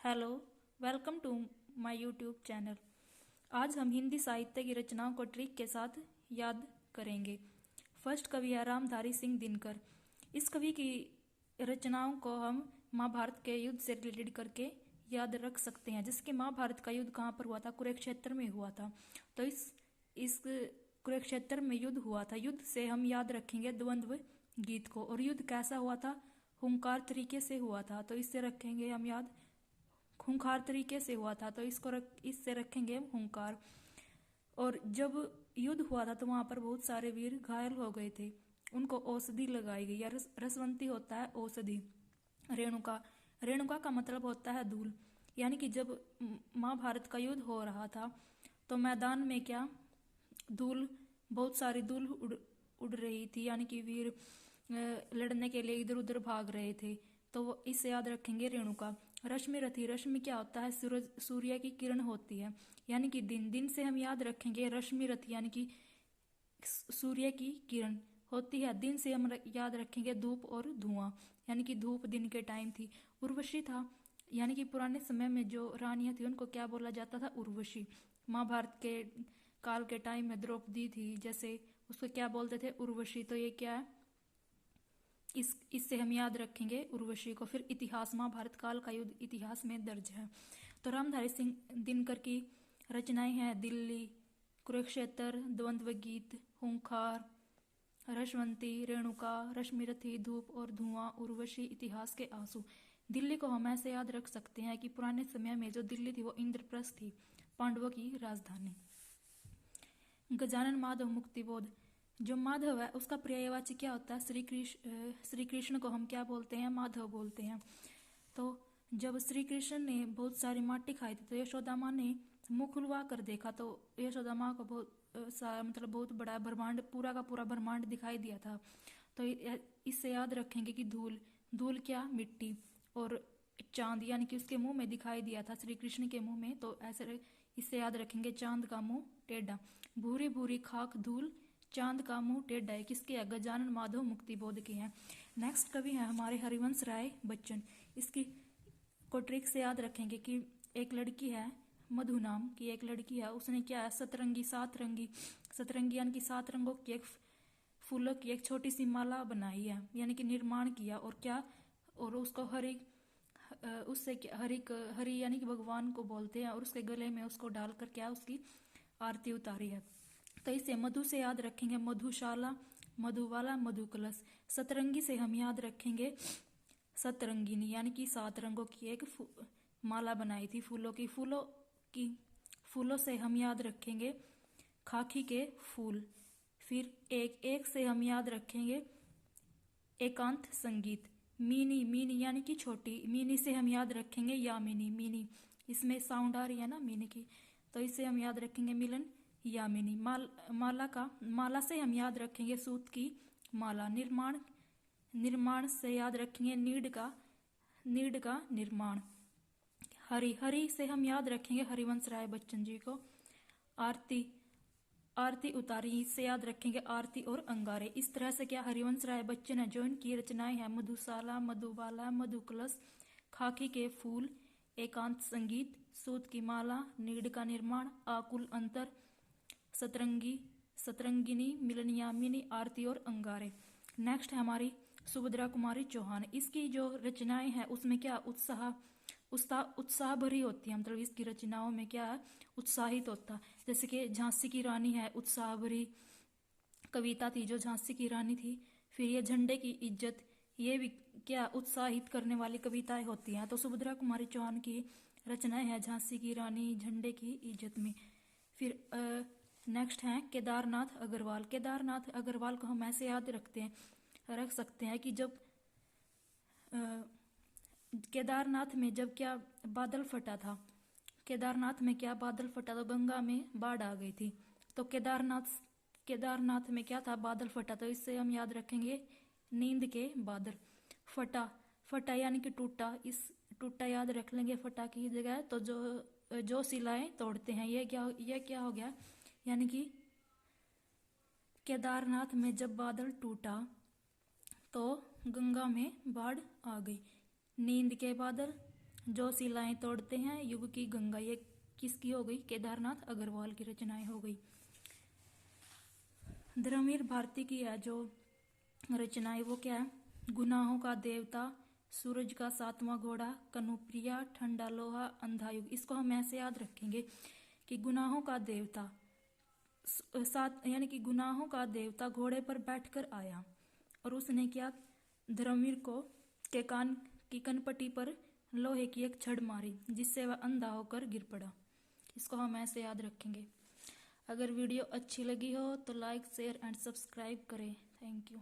Hello, welcome to my YouTube channel. आज हम हिंदी साहित्य की रचनाओं को ट्रिक के साथ याद करेंगे। फर्स्ट कवि है रामधारी सिंह दिनकर। इस कवि की रचनाओं को हम महाभारत के युद्ध से रिलेटेड करके याद रख सकते हैं। जैसे कि महाभारत का युद्ध कहाँ पर हुआ था? कुरुक्षेत्र में हुआ था। तो इस कुरुक्षेत्र में युद्ध हुआ था। युद्ध से हम याद रखेंगे द्वंद्व गीत को। और युद्ध कैसा हुआ था? हुंकार तरीके से हुआ था। तो इससे रखेंगे हम याद, हुंकार तरीके से हुआ था, तो इससे रखेंगे हम हुंकार। और जब युद्ध हुआ था तो वहां पर बहुत सारे वीर घायल हो गए थे, उनको औषधि लगाई गई। या रसवंती होता है औषधि। रेणुका, रेणुका का मतलब होता है धूल। यानी कि जब महाभारत का युद्ध हो रहा था तो मैदान में क्या धूल, बहुत सारी धूल उड़ रही थी। यानी कि वीर लड़ने के लिए इधर उधर भाग रहे थे। तो वो इससे याद रखेंगे रेणुका। रश्मि रथी, रश्मि क्या होता है? सूर्य की किरण होती है। यानी कि दिन, दिन से हम याद रखेंगे रश्मि रथी, यानी कि सूर्य की किरण होती है। दिन से हम याद रखेंगे धूप और धुआं, यानी कि धूप दिन के टाइम थी। उर्वशी था, यानी कि पुराने समय में जो रानियां थी उनको क्या बोला जाता था? उर्वशी। महाभारत के काल के टाइम में द्रौपदी थी, जैसे उसको क्या बोलते थे? उर्वशी। तो ये क्या है? इससे हम याद रखेंगे उर्वशी को। फिर इतिहास, महाभारत काल का युद्ध इतिहास में दर्ज है। तो रामधारी सिंह दिनकर की रचनाएं हैं दिल्ली, कुरुक्षेत्र, द्वंद्व गीत, हुंकार, रसवंती, रेणुका, रश्मिरथी, धूप और धुआं, उर्वशी, इतिहास के आंसू। दिल्ली को हम ऐसे याद रख सकते हैं कि पुराने समय में जो दिल्ली थी वो इंद्रप्रस्थ थी, पांडवों की राजधानी। गजानन माधव मुक्तिबोध, जो माधव है उसका पर्यायवाची क्या होता है? श्री कृष्ण को हम क्या बोलते हैं? माधव बोलते हैं। तो जब श्री कृष्ण ने बहुत सारी माटी खाई थी तो यशोदा माँ ने मुंह खुलवा कर देखा तो यशोदा माँ को बहुत बड़ा ब्रह्मांड, पूरा का पूरा ब्रह्मांड दिखाई दिया था। तो इससे याद रखेंगे कि धूल, धूल क्या? मिट्टी। और चांद, यानी कि उसके मुंह में दिखाई दिया था, श्री कृष्ण के मुंह में। तो ऐसे इससे याद रखेंगे चांद का मुंह टेढ़ा। भूरी भूरी खाक धूल, चांद का मुंह टेढ़ा है। किसके है? गजानन माधव मुक्तिबोध के हैं। नेक्स्ट कवि है हमारे हरिवंश राय बच्चन। इसकी को ट्रिक से याद रखेंगे कि एक लड़की है, मधु नाम की एक लड़की है, उसने क्या है? सतरंगी, सतरंगी यानी कि 7 रंगों की एक फूलों की एक छोटी सी माला बनाई है, यानी कि निर्माण किया। और क्या? और उसको हरि यानी कि भगवान को बोलते हैं, और उसके गले में उसको डालकर क्या उसकी आरती उतारी है। तो इसे मधु से याद रखेंगे मधुशाला, मधुवाला, मधु कलश। सतरंगी से हम याद रखेंगे सतरंगिनी, यानी कि 7 रंगों की एक माला बनाई थी फूलों की। फूलों से हम याद रखेंगे खाकी के फूल। फिर एक से हम याद रखेंगे एकांत संगीत। मीनी, मीनी यानी कि छोटी, मीनी से हम याद रखेंगे यामिनी, मीनी इसमें साउंड आ रही है ना मीनी की, तो इसे हम याद रखेंगे मिलन, यामिनी। माला से हम याद रखेंगे सूत की माला। निर्माण से याद रखेंगे नीड का निर्माण। हरि से हम याद रखेंगे हरिवंश राय बच्चन जी को। आरती उतारी से याद रखेंगे आरती और अंगारे। इस तरह से क्या हरिवंश राय बच्चन है जो इनकी रचनाएं हैं मधुशाला, मधुबाला, मधु कलश, खाकी के फूल, एकांत संगीत, सूत की माला, नीड का निर्माण, आकुल अंतर, सतरंगिनी, मिलनियामिनी, आरती और अंगारे। नेक्स्ट है हमारी सुभद्रा कुमारी चौहान। इसकी जो रचनाएं हैं उसमें क्या उत्साह भरी होती है। मतलब इसकी रचनाओं में क्या है? उत्साहित होता। जैसे कि झांसी की रानी है, उत्साह भरी कविता थी जो झांसी की रानी थी। फिर ये झंडे की इज्जत, ये भी क्या उत्साहित करने वाली कविताएं होती हैं। तो सुभद्रा कुमारी चौहान की रचनाएं हैं झांसी की रानी, झंडे की इज्जत में। फिर नेक्स्ट है केदारनाथ अग्रवाल। केदारनाथ अग्रवाल को हम ऐसे याद रख सकते हैं कि जब केदारनाथ में जब क्या बादल फटा था, केदारनाथ में क्या बादल फटा, तो गंगा में बाढ़ आ गई थी। तो केदारनाथ में क्या था? बादल फटा। तो इससे हम याद रखेंगे नींद के बादल। फटा यानी कि टूटा, इस टूटा याद रख लेंगे फटा की जगह। तो जो शिलाएं तोड़ते हैं, ये क्या हो गया? यानी कि केदारनाथ में जब बादल टूटा तो गंगा में बाढ़ आ गई। नींद के बादल, जो शिलाएं तोड़ते हैं युग की गंगा, ये किसकी हो गई? केदारनाथ अग्रवाल की रचनाएं हो गई। धर्मवीर भारती की है जो रचनाएं, वो क्या है? गुनाहों का देवता, सूरज का सातवां घोड़ा, कनुप्रिया, ठंडा लोहा, अंधा युग। इसको हम ऐसे याद रखेंगे कि गुनाहों का देवता सात, यानी कि गुनाहों का देवता घोड़े पर बैठकर आया और उसने क्या? धर्मवीर को के कान की कनपटी पर लोहे की एक छड़ मारी जिससे वह अंधा होकर गिर पड़ा। इसको हम ऐसे याद रखेंगे। अगर वीडियो अच्छी लगी हो तो लाइक, शेयर एंड सब्सक्राइब करें। Thank you.